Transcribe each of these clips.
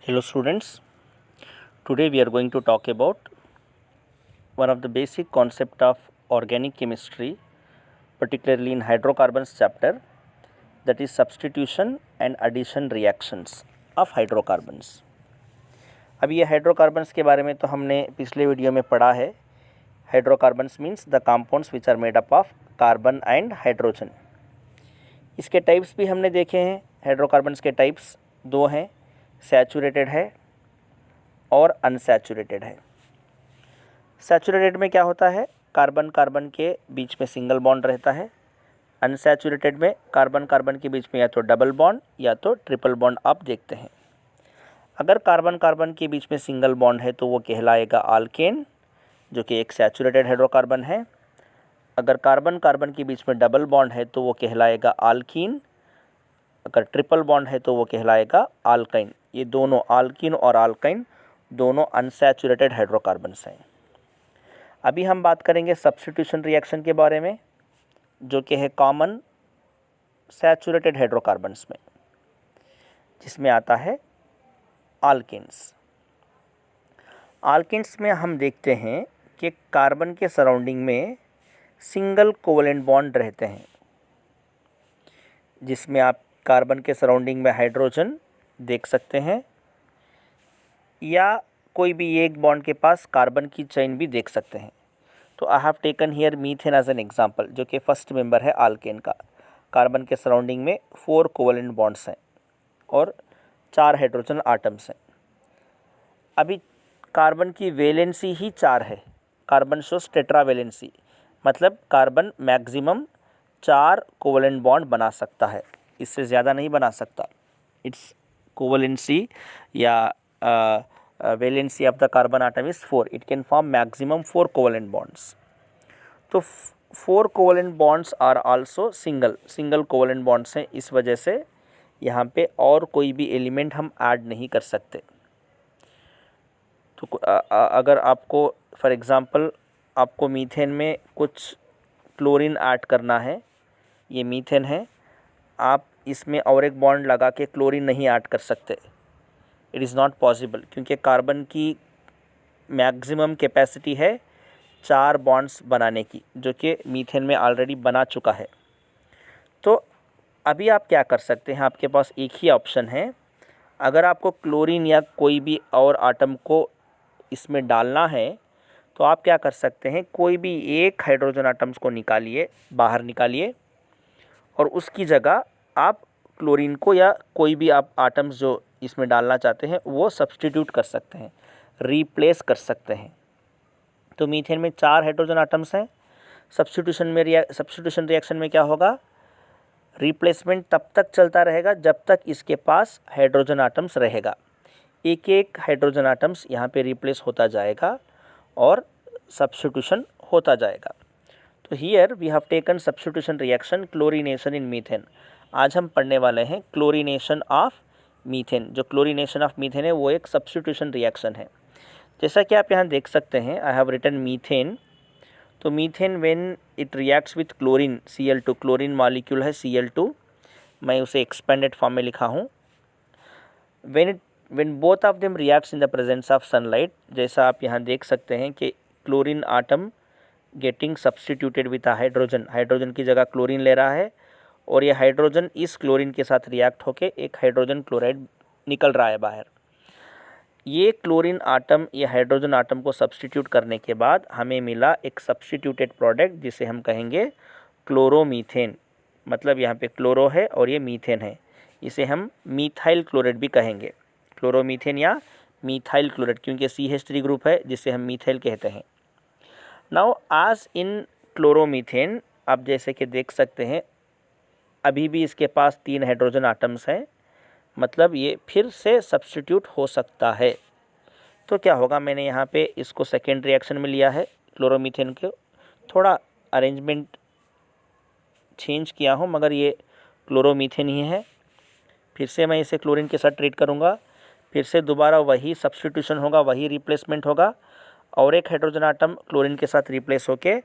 Hello students, today we are going to talk about one of the basic concept of organic chemistry, particularly in hydrocarbons chapter, that is substitution and addition reactions of hydrocarbons. अब ये hydrocarbons के बारे में तो हमने पिछले video में पढ़ा है. Hydrocarbons means the compounds which are made up of carbon and hydrogen. इसके टाइप्स भी हमने देखे हैं. हाइड्रोकार्बन्स के टाइप्स दो हैं, सैचुरेटेड है और अनसैचुरेटेड है. सैचुरेटेड में क्या होता है, कार्बन कार्बन के बीच में सिंगल बॉन्ड रहता है. अनसैचुरेटेड में कार्बन कार्बन के बीच में या तो डबल बॉन्ड या तो ट्रिपल बॉन्ड आप देखते हैं. अगर कार्बन कार्बन के बीच में सिंगल बॉन्ड है तो वो कहलाएगा आल्केन, जो कि एक सैचुरेटेड हाइड्रोकार्बन है. अगर कार्बन कार्बन के बीच में डबल बॉन्ड है तो वो कहलाएगा आल्कीन. अगर ट्रिपल बॉन्ड है तो वो कहलाएगा आल्काइन. ये दोनों आल्कीन और आल्काइन दोनों अनसैचुरेटेड हाइड्रोकार्बन्स हैं. अभी हम बात करेंगे सब्स्टिट्यूशन रिएक्शन के बारे में, जो कि है कॉमन सैचुरेटेड हाइड्रोकार्बन्स में, जिसमें आता है आल्केन्स. आल्केन्स में हम देखते हैं कि कार्बन के सराउंडिंग में सिंगल कोवेलेंट बॉन्ड रहते हैं, जिसमें आप कार्बन के सराउंडिंग में हाइड्रोजन देख सकते हैं या कोई भी एक बॉन्ड के पास कार्बन की चेन भी देख सकते हैं. तो I have taken here methane as an example, जो कि फर्स्ट मेंबर है आल्केन का. कार्बन के सराउंडिंग में 4 कोवेलेंट बॉन्ड्स हैं और 4 हाइड्रोजन आटम्स हैं. अभी कार्बन की वैलेंसी ही 4 है. कार्बन शोस टेट्रावैलेंसी, मतलब कार्बन मैक्सिमम 4 कोवेलेंट बॉन्ड बना सकता है, इससे ज़्यादा नहीं बना सकता. इट्स कोवेलेंसी या valency of the carbon atom is 4. It can form maximum 4 covalent bonds. तो 4 covalent bonds are also single covalent bonds हैं. इस वजह से यहाँ पे और कोई भी एलिमेंट हम ऐड नहीं कर सकते. तो अगर आपको फॉर एग्ज़ाम्पल आपको मीथेन में कुछ क्लोरीन ऐड करना है, ये मीथेन है, आप इसमें और एक बॉन्ड लगा के क्लोरीन नहीं ऐड कर सकते. इट इज़ नॉट पॉसिबल, क्योंकि कार्बन की मैक्सिमम कैपेसिटी है 4 बॉन्ड्स बनाने की, जो कि मीथेन में ऑलरेडी बना चुका है. तो अभी आप क्या कर सकते हैं, आपके पास एक ही ऑप्शन है. अगर आपको क्लोरीन या कोई भी और आटम को इसमें डालना है तो आप क्या कर सकते हैं, कोई भी एक हाइड्रोजन आटम्स को निकालिए, बाहर निकालिए, और उसकी जगह आप क्लोरीन को या कोई भी आप आटम्स जो इसमें डालना चाहते हैं वो सब्स्टिट्यूट कर सकते हैं, रिप्लेस कर सकते हैं. तो मीथेन में 4 हाइड्रोजन आटम्स हैं. सब्स्टिट्यूशन रिएक्शन में क्या होगा, रिप्लेसमेंट तब तक चलता रहेगा जब तक इसके पास हाइड्रोजन आटम्स रहेगा. एक एक हाइड्रोजन आटम्स यहाँ पे रिप्लेस होता जाएगा और सब्स्टिट्यूशन होता जाएगा. तो here we have taken substitution reaction, chlorination in methane. आज हम पढ़ने वाले हैं क्लोरीनेशन ऑफ मीथेन. जो क्लोरीनेशन ऑफ मीथेन है वो एक सब्स्टिट्यूशन रिएक्शन है. जैसा कि आप यहाँ देख सकते हैं, आई हैव रिटन मीथेन. तो methane when it reacts with chlorine, Cl2, chlorine molecule है Cl2, मैं उसे एक्सपेंडेड फॉर्म में लिखा हूँ. When both of them reacts in the presence of sunlight, जैसा आप यहाँ देख सकते हैं कि chlorine atom getting substituted with hydrogen, hydrogen की जगह क्लोरीन ले रहा है, और ये हाइड्रोजन इस क्लोरीन के साथ रिएक्ट होके एक हाइड्रोजन क्लोराइड निकल रहा है बाहर. ये क्लोरीन आटम ये हाइड्रोजन आटम को सब्स्टिट्यूट करने के बाद हमें मिला एक सब्स्टिट्यूटेड प्रोडक्ट, जिसे हम कहेंगे क्लोरोमीथेन. मतलब यहाँ पे क्लोरो है और ये मीथेन है, इसे हम मीथाइल क्लोराइड भी कहेंगे. क्लोरोमीथेन या मीथाइल क्लोराइड, क्योंकि CH3 ग्रुप है जिसे हम मीथाइल कहते हैं. नाउ आज इन क्लोरोमीथेन आप जैसे कि देख सकते हैं, अभी भी इसके पास 3 हाइड्रोजन आटम्स हैं, मतलब ये फिर से सब्स्टिट्यूट हो सकता है. तो क्या होगा, मैंने यहाँ पे इसको सेकेंड रिएक्शन में लिया है. क्लोरोमीथेन के थोड़ा अरेंजमेंट चेंज किया हूँ, मगर ये क्लोरोमीथेन ही है. फिर से मैं इसे क्लोरीन के साथ ट्रीट करूँगा, फिर से दोबारा वही सब्स्टिट्यूशन होगा, वही रिप्लेसमेंट होगा, और एक हाइड्रोजन आटम क्लोरीन के साथ रिप्लेस होके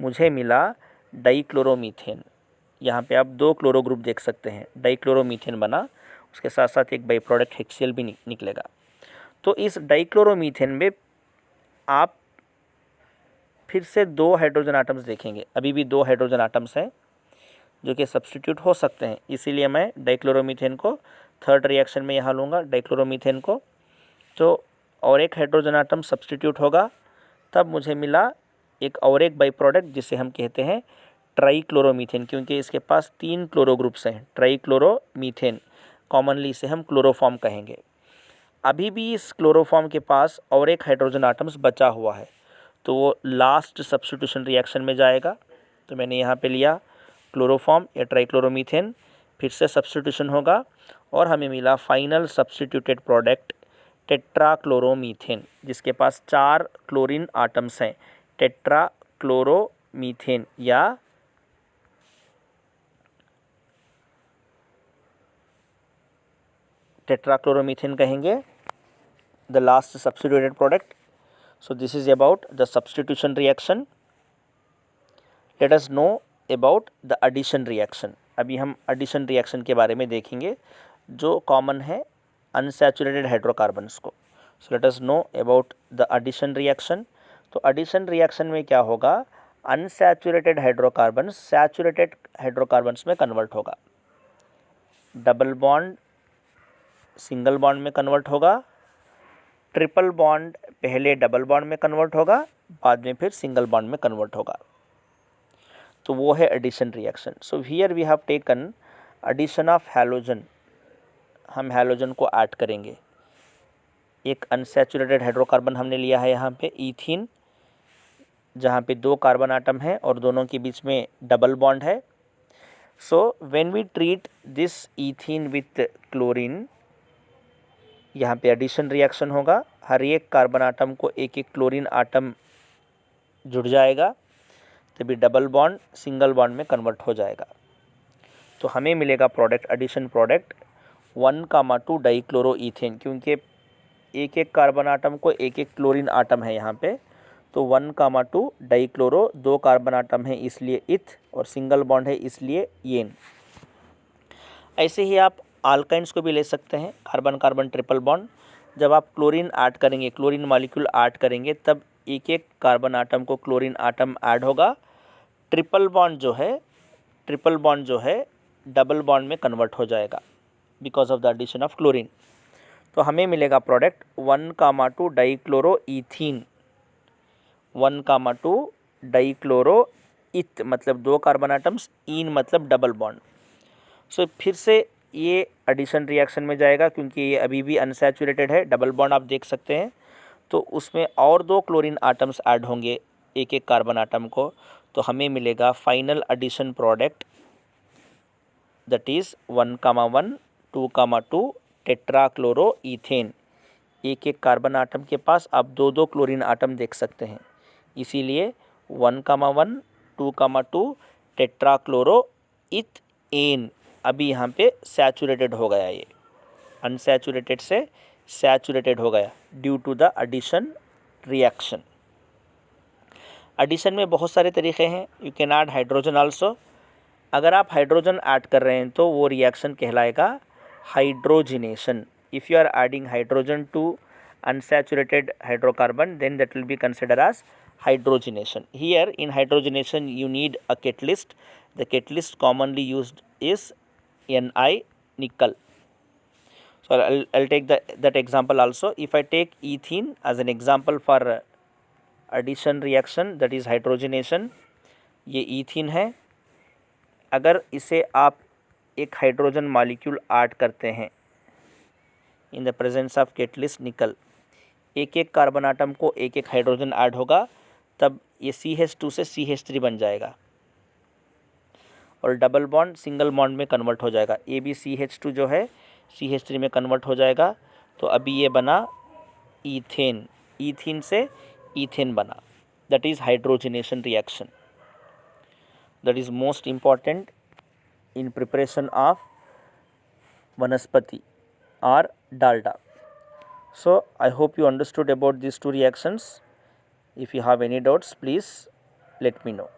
मुझे मिला डाइक्लोरोमीथेन. यहाँ पे आप 2 क्लोरो ग्रुप देख सकते हैं, डाइक्लोरोमीथेन बना. उसके साथ साथ एक बाई प्रोडक्ट हेक्सियल भी निकलेगा. तो इस डाइक्लोरोमीथेन में आप फिर से 2 हाइड्रोजन आटम्स देखेंगे, अभी भी 2 हाइड्रोजन आटम्स हैं जो कि सब्स्टिट्यूट हो सकते हैं, इसीलिए मैं डाइक्लोरोमीथेन को थर्ड रिएक्शन में यहाँ लूँगा डाइक्लोरोमीथेन को। तो और एक हाइड्रोजन आटम सब्स्टिट्यूट होगा, तब मुझे मिला एक और एक बाई प्रोडक्ट जिसे हम कहते हैं ट्राइक्लोरोमीथेन, क्योंकि इसके पास 3 क्लोरो ग्रुप्स हैं। ट्राइक्लोरोमीथेन, कॉमनली इसे हम क्लोरोफॉर्म कहेंगे। अभी भी इस क्लोरोफॉर्म के पास और एक हाइड्रोजन आटम्स बचा हुआ है, तो वो लास्ट सब्स्टिट्यूशन रिएक्शन में जाएगा। तो मैंने यहाँ पे लिया क्लोरोफॉर्म या ट्राइक्लोरोमीथेन, फिर से सब्स्टिट्यूशन होगा और हमें मिला फाइनल सब्स्टिट्यूटेड प्रोडक्ट टेट्राक्लोरोमीथेन, जिसके पास 4 क्लोरीन आटम्स हैं। टेट्राक्लोरोमीथेन या टेट्राक्लोरोमीथेन कहेंगे, the last substituted product. So this is about the substitution reaction. Let us know about the addition reaction. अभी हम addition reaction के बारे में देखेंगे जो common है unsaturated hydrocarbons को. So let us know about the addition reaction. तो addition reaction में क्या होगा, unsaturated hydrocarbons saturated hydrocarbons में convert होगा, double bond single bond में convert होगा, ट्रिपल बॉन्ड पहले डबल बॉन्ड में कन्वर्ट होगा, बाद में फिर सिंगल बॉन्ड में कन्वर्ट होगा। तो वो है addition reaction. So here we have taken addition of halogen. हम हैलोजन को ऐड करेंगे। एक अनसैचुरेटेड हाइड्रोकार्बन हमने लिया है यहाँ पे ईथीन, जहाँ पे 2 कार्बन आटम है और दोनों के बीच में डबल बॉन्ड है। So when we treat this ethene with chlorine, यहाँ पे एडिशन रिएक्शन होगा। हर एक कार्बन आटम को एक एक क्लोरीन आटम जुड़ जाएगा, तभी डबल बॉन्ड सिंगल बॉन्ड में कन्वर्ट हो जाएगा। तो हमें मिलेगा प्रोडक्ट, एडिशन प्रोडक्ट 1,2 डाइक्लोरोईथेन, क्योंकि एक एक कार्बन आटम को एक एक क्लोरीन आटम है यहाँ पे। तो 1,2 डाइक्लोरो, 2 कार्बन आटम है इसलिए इथ, और सिंगल बॉन्ड है इसलिए येन। ऐसे ही आप आल्काइंस को भी ले सकते हैं, कार्बन कार्बन ट्रिपल बॉन्ड। जब आप क्लोरीन ऐड करेंगे, क्लोरीन मॉलिक्यूल ऐड करेंगे, तब एक एक कार्बन आटम को क्लोरीन आटम ऐड होगा। ट्रिपल बॉन्ड जो है डबल बॉन्ड में कन्वर्ट हो जाएगा because of the addition of chlorine. तो हमें मिलेगा प्रोडक्ट 1,2 डाइक्लोरोईथीन। 1,2 डाइक्लोरोईथ मतलब 2 कार्बन आटम्स, ईन मतलब डबल बॉन्ड। सो फिर से ये एडिशन रिएक्शन में जाएगा, क्योंकि ये अभी भी अनसैचुरेटेड है, डबल बॉन्ड आप देख सकते हैं। तो उसमें और 2 क्लोरीन आटम्स ऐड होंगे एक एक कार्बन आटम को। तो हमें मिलेगा final addition product, that is 1,1 2,2 tetrachloroethane. एक एक कार्बन आटम के पास आप 2 क्लोरीन आटम देख सकते हैं, इसीलिए 1,1 2,2 टेट्राक्लोरोईथेन। अभी यहाँ पे सैचुरेटेड हो गया, ये अनसैचुरेटेड से सैचुरेटेड हो गया due to the addition reaction. Addition में बहुत सारे तरीके हैं, you can add hydrogen also. अगर आप हाइड्रोजन ऐड कर रहे हैं तो वो रिएक्शन कहलाएगा hydrogenation. If you are adding hydrogen to unsaturated hydrocarbon, then that will be considered as hydrogenation. Here in hydrogenation you need a catalyst. The catalyst commonly used is Ni, nickel. So I'll take that example also. If I take ethene as an example for addition reaction, that is hydrogenation, ये ethene है। अगर इसे आप एक hydrogen molecule add करते हैं इन the presence of catalyst निकल, एक एक कार्बन आटम को एक एक हाइड्रोजन ऐड होगा, तब ये CH2 से CH3 बन जाएगा और डबल बॉन्ड सिंगल बॉन्ड में कन्वर्ट हो जाएगा। ये भी CH2 जो है CH3 में कन्वर्ट हो जाएगा। तो अभी ये बना ईथेन, ईथीन से ईथेन बना, that is hydrogenation reaction. That is most important in preparation of वनस्पति or dalda. So I hope you understood about these 2 reactions. If you have any doubts, please let me know.